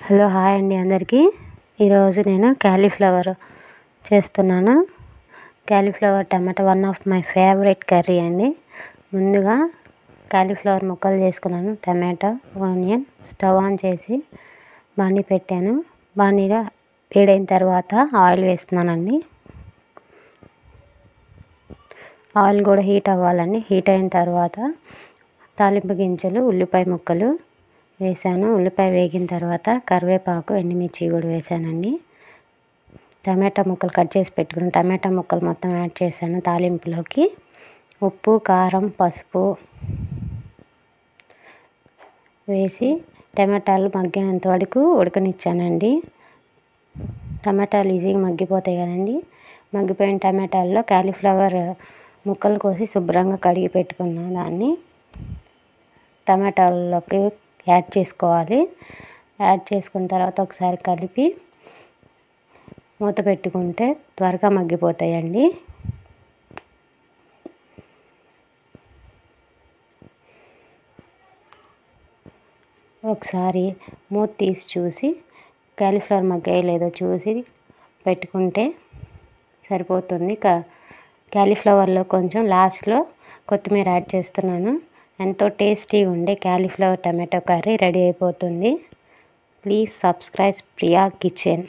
Hello hi అండి అందరికీ. ఈరోజు నేను క్యాలీఫ్లవర్ చేస్తున్నాను. Cauliflower tomato one of my favourite curry అండి. ముందుగా క్యాలీఫ్లవర్ ముక్కలు చేసుకున్నాను. టమాటా, ఆనియన్ స్టవ్ ఆన్ చేసి బాండీ పెట్టాను. బాండీలో వేడైన తర్వాత ఆయిల్ వేస్తున్నానండి. ఆయిల్ కూడా హీట్ అవ్వాలండి. హీట్ అయిన తర్వాత తాలింపు గింజలు, ఉల్లిపాయ ముక్కలు వేసాను. ఉల్లిపాయ వేగిన తర్వాత కరివేపాకు, ఎండుమిర్చి కూడా వేసానండి. టమాటా ముక్కలు కట్ చేసి పెట్టుకుని టమాటా ముక్కలు మొత్తం యాడ్ చేశాను తాలింపులోకి. ఉప్పు, కారం, పసుపు వేసి టమాటాలు మగ్గినంత వరకు ఉడకనిచ్చానండి. టమాటాలు ఈజీగా మగ్గిపోతాయి కదండి. మగ్గిపోయిన టమాటాల్లో క్యాలీఫ్లవర్ ముక్కలు కోసి శుభ్రంగా కడిగి పెట్టుకున్న దాన్ని టమాటాలలోకి యాడ్ చేసుకోవాలి. యాడ్ చేసుకున్న తర్వాత ఒకసారి కలిపి మూత పెట్టుకుంటే త్వరగా మగ్గిపోతాయండి. ఒకసారి మూత తీసి చూసి క్యాలీఫ్లవర్ మగ్గాయో లేదో చూసి పెట్టుకుంటే సరిపోతుంది. క్యాలీఫ్లవర్లో కొంచెం లాస్ట్లో కొత్తిమీర యాడ్ చేస్తున్నాను. ఎంతో టేస్టీగా ఉండే క్యాలీఫ్లవర్ టమాటో కర్రీ రెడీ అయిపోతుంది. Please subscribe Priya kitchen.